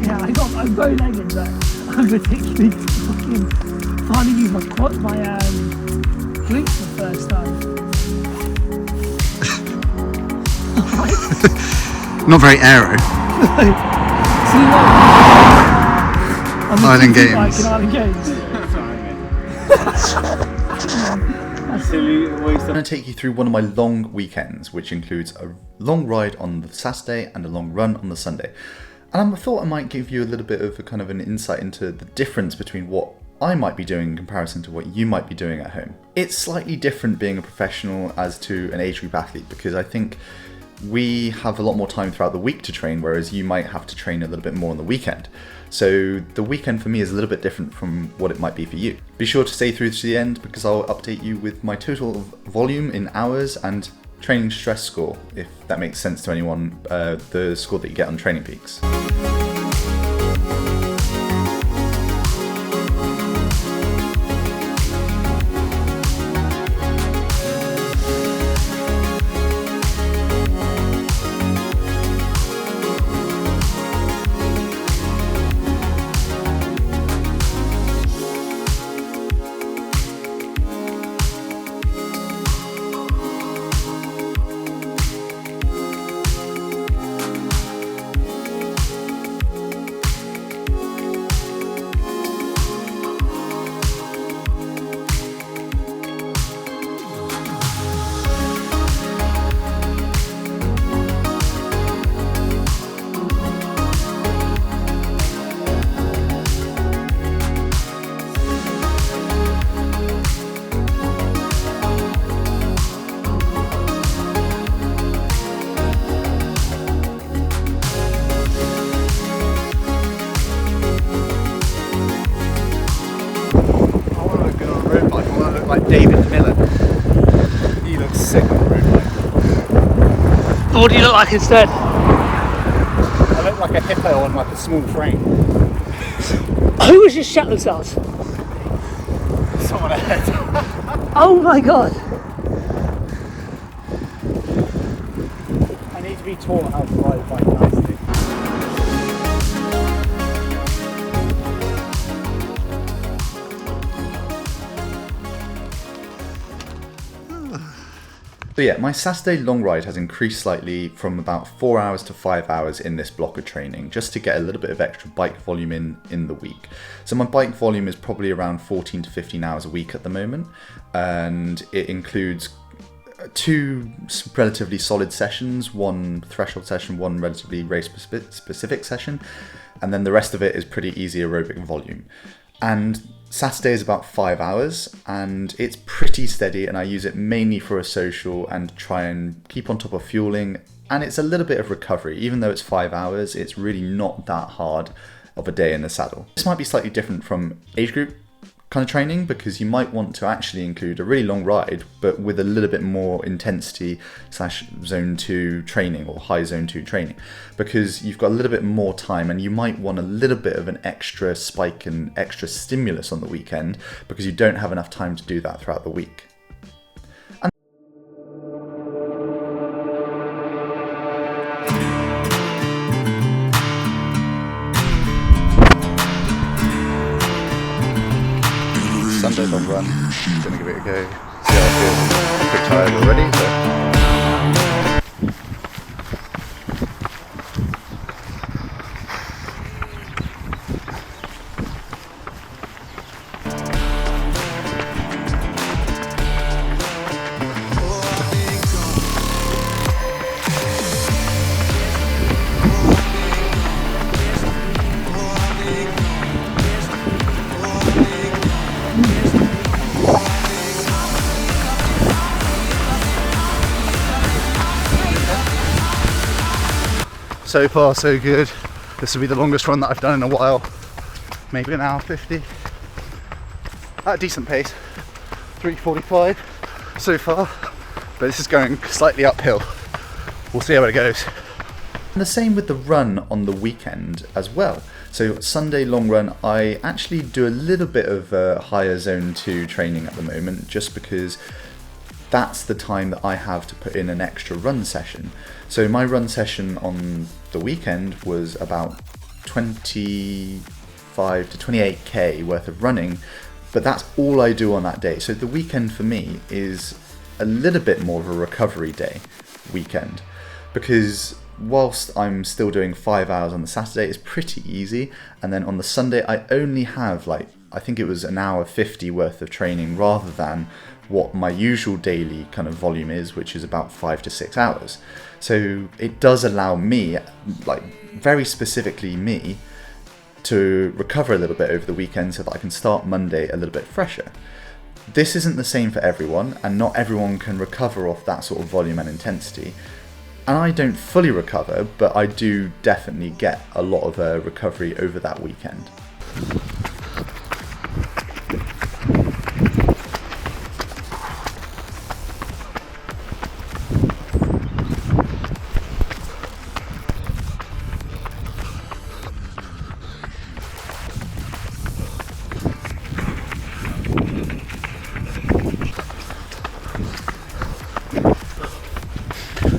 Yeah, I'm bow legged, but I'm particularly fucking finally use my glutes for the first time. Not very aero. See what? Island Games. Island Games. I'm going to take you through one of my long weekends, which includes a long ride on the Saturday and a long run on the Sunday. And I thought I might give you a little bit of a kind of an insight into the difference between what I might be doing in comparison to what you might be doing at home. It's slightly different being a professional as to an age group athlete, because I think we have a lot more time throughout the week to train, whereas you might have to train a little bit more on the weekend. So the weekend for me is a little bit different from what it might be for you. Be sure to stay through to the end, because I'll update you with my total volume in hours and training stress score, if that makes sense to anyone, the score that you get on Training Peaks. David Miller. He looks sick on the road bike. What do you look like instead? I look like a hippo on like a small frame. Who was your Shetland stars? Someone ahead. Oh my god. I need to be taught how to ride a bike nicely. But yeah, my Saturday long ride has increased slightly from about 4 hours to 5 hours in this block of training, just to get a little bit of extra bike volume in the week. So my bike volume is probably around 14 to 15 hours a week at the moment, and it includes 2 relatively solid sessions, 1 threshold session, 1 relatively race specific session, and then the rest of it is pretty easy aerobic volume. And Saturday is about 5 hours, and it's pretty steady, and I use it mainly for a social and try and keep on top of fueling, and it's a little bit of recovery. Even though it's 5 hours, it's really not that hard of a day in the saddle. This might be slightly different from age group kind of training, because you might want to actually include a really long ride, but with a little bit more intensity / zone 2 training or high zone 2 training, because you've got a little bit more time, and you might want a little bit of an extra spike and extra stimulus on the weekend, because you don't have enough time to do that throughout the week. Sunday long run, gonna give it a go, see how I feel. I'm a bit tired already, but so far so good. This will be the longest run that I've done in a while, maybe an hour 50 at a decent pace, 3:45 so far, but this is going slightly uphill. We'll see how it goes. And the same with the run on the weekend as well. So Sunday long run, I actually do a little bit of higher zone 2 training at the moment, just because that's the time that I have to put in an extra run session. So my run session on the weekend was about 25 to 28k worth of running, but that's all I do on that day. So the weekend for me is a little bit more of a recovery day weekend, because whilst I'm still doing 5 hours on the Saturday, it's pretty easy, and then on the Sunday I only have I think it was an hour 50 worth of training rather than what my usual daily kind of volume is, which is about 5 to 6 hours. So it does allow me, very specifically me, to recover a little bit over the weekend so that I can start Monday a little bit fresher. This isn't the same for everyone, and not everyone can recover off that sort of volume and intensity. And I don't fully recover, but I do definitely get a lot of recovery over that weekend.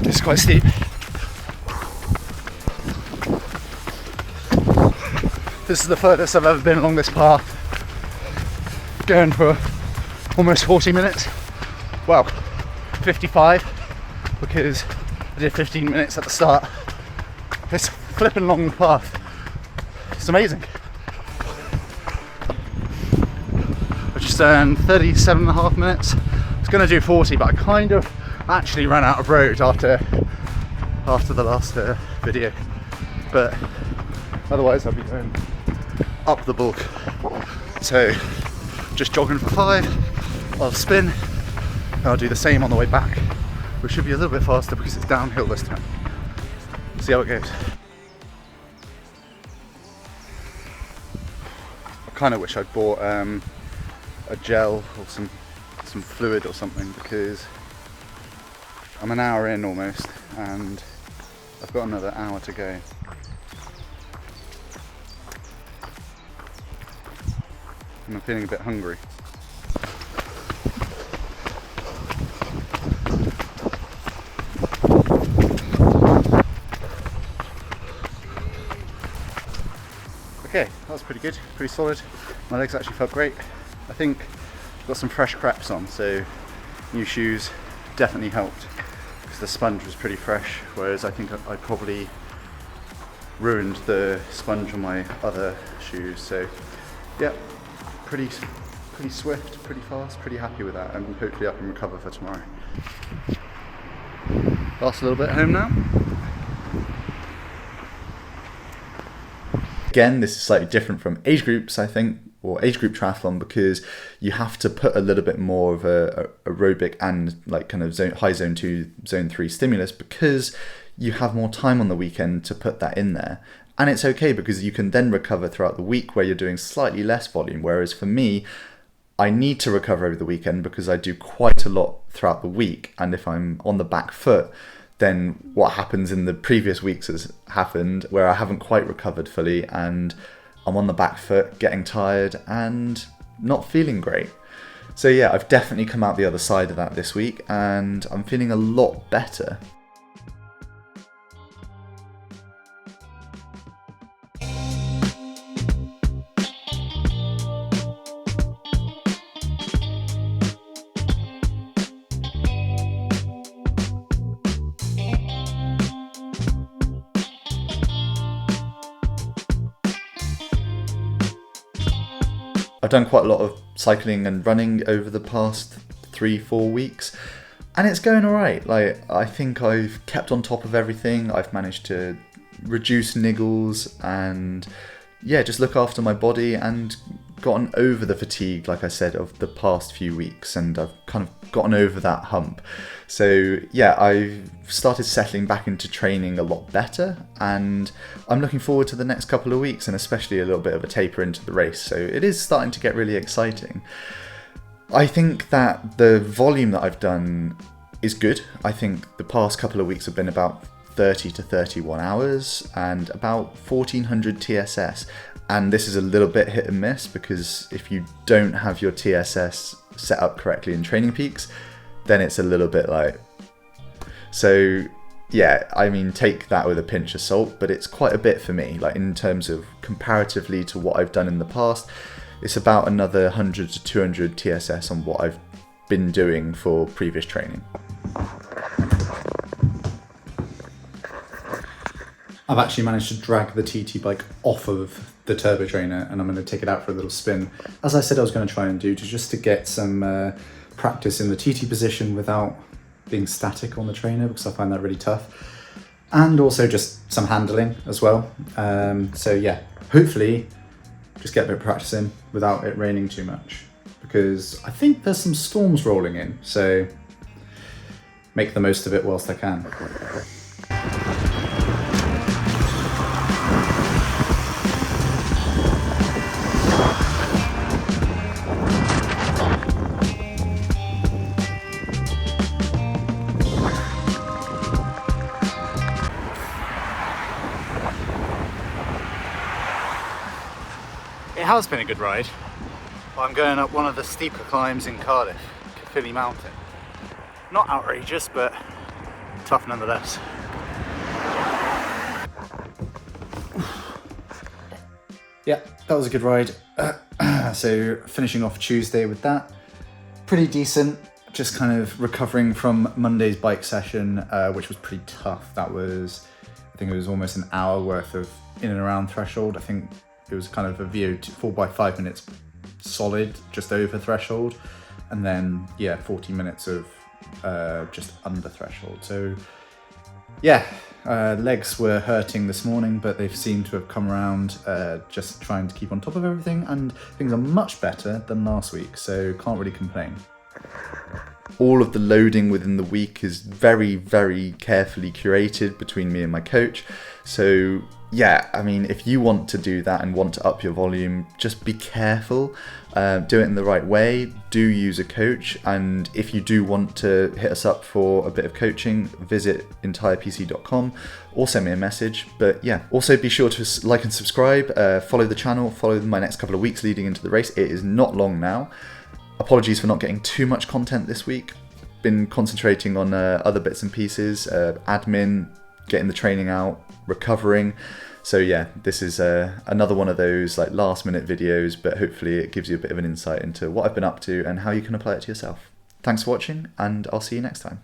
It's quite steep. This is the furthest I've ever been along this path. Going for almost 40 minutes. Well, 55, because I did 15 minutes at the start. It's flipping along the path. It's amazing. I just earned 37.5 minutes. I was going to do 40, but I kind of actually ran out of road after the last video. But otherwise I'll be going up the bulk. So just jogging for 5, I'll spin, and I'll do the same on the way back, which should be a little bit faster because it's downhill this time. See how it goes. I kind of wish I'd bought a gel or some fluid or something, because I'm an hour in almost and I've got another hour to go. And I'm feeling a bit hungry. Okay, that was pretty good, pretty solid. My legs actually felt great. I think I've got some fresh creps on, so new shoes definitely helped, because the sponge was pretty fresh, whereas I think I probably ruined the sponge on my other shoes. So yeah, pretty swift, pretty fast, pretty happy with that, and hopefully I can recover for tomorrow. Last little bit home now. Again, this is slightly different from age groups, I think, or age group triathlon, because you have to put a little bit more of a aerobic and kind of high zone 2, zone 3 stimulus, because you have more time on the weekend to put that in there. And it's okay, because you can then recover throughout the week where you're doing slightly less volume. Whereas for me, I need to recover over the weekend because I do quite a lot throughout the week. And if I'm on the back foot, then what happens in the previous weeks has happened, where I haven't quite recovered fully and I'm on the back foot, getting tired and not feeling great. So yeah, I've definitely come out the other side of that this week and I'm feeling a lot better. I've done quite a lot of cycling and running over the past 3-4 weeks, and it's going alright. I think I've kept on top of everything. I've managed to reduce niggles and just look after my body, and gotten over the fatigue, like I said, of the past few weeks, and I've kind of gotten over that hump. So yeah, I've started settling back into training a lot better, and I'm looking forward to the next couple of weeks, and especially a little bit of a taper into the race. So it is starting to get really exciting. I think that the volume that I've done is good. I think the past couple of weeks have been about 30 to 31 hours and about 1400 TSS. And this is a little bit hit and miss, because if you don't have your TSS set up correctly in Training Peaks, then it's a little bit like, so yeah, I mean, take that with a pinch of salt, but it's quite a bit for me. Like in terms of comparatively to what I've done in the past, it's about another 100 to 200 TSS on what I've been doing for previous training. I've actually managed to drag the TT bike off of the turbo trainer, and I'm going to take it out for a little spin, as I said I was going to try and do, just to get some practice in the TT position without being static on the trainer, because I find that really tough, and also just some handling as well. So yeah, hopefully just get a bit of practice in without it raining too much, because I think there's some storms rolling in, so make the most of it whilst I can. It has been a good ride. I'm going up one of the steeper climbs in Cardiff, Caerphilly Mountain. Not outrageous, but tough nonetheless. Yeah, that was a good ride. So finishing off Tuesday with that, pretty decent. Just kind of recovering from Monday's bike session, which was pretty tough. That was, I think it was almost an hour worth of in and around threshold. I think it was kind of a VO2 4 by 5 minutes solid, just over threshold, and then yeah, 40 minutes of just under threshold. So yeah, legs were hurting this morning, but they've seemed to have come around, just trying to keep on top of everything, and things are much better than last week, so can't really complain. All of the loading within the week is very, very carefully curated between me and my coach. So yeah, I mean, if you want to do that and want to up your volume, just be careful, do it in the right way, do use a coach, and if you do want to hit us up for a bit of coaching, visit entirepc.com or send me a message. But yeah, also be sure to like and subscribe, follow the channel, follow my next couple of weeks leading into the race. It is not long now. Apologies for not getting too much content this week. Been concentrating on other bits and pieces, admin, getting the training out, recovering. So yeah, this is another one of those like last minute videos, but hopefully it gives you a bit of an insight into what I've been up to and how you can apply it to yourself. Thanks for watching, and I'll see you next time.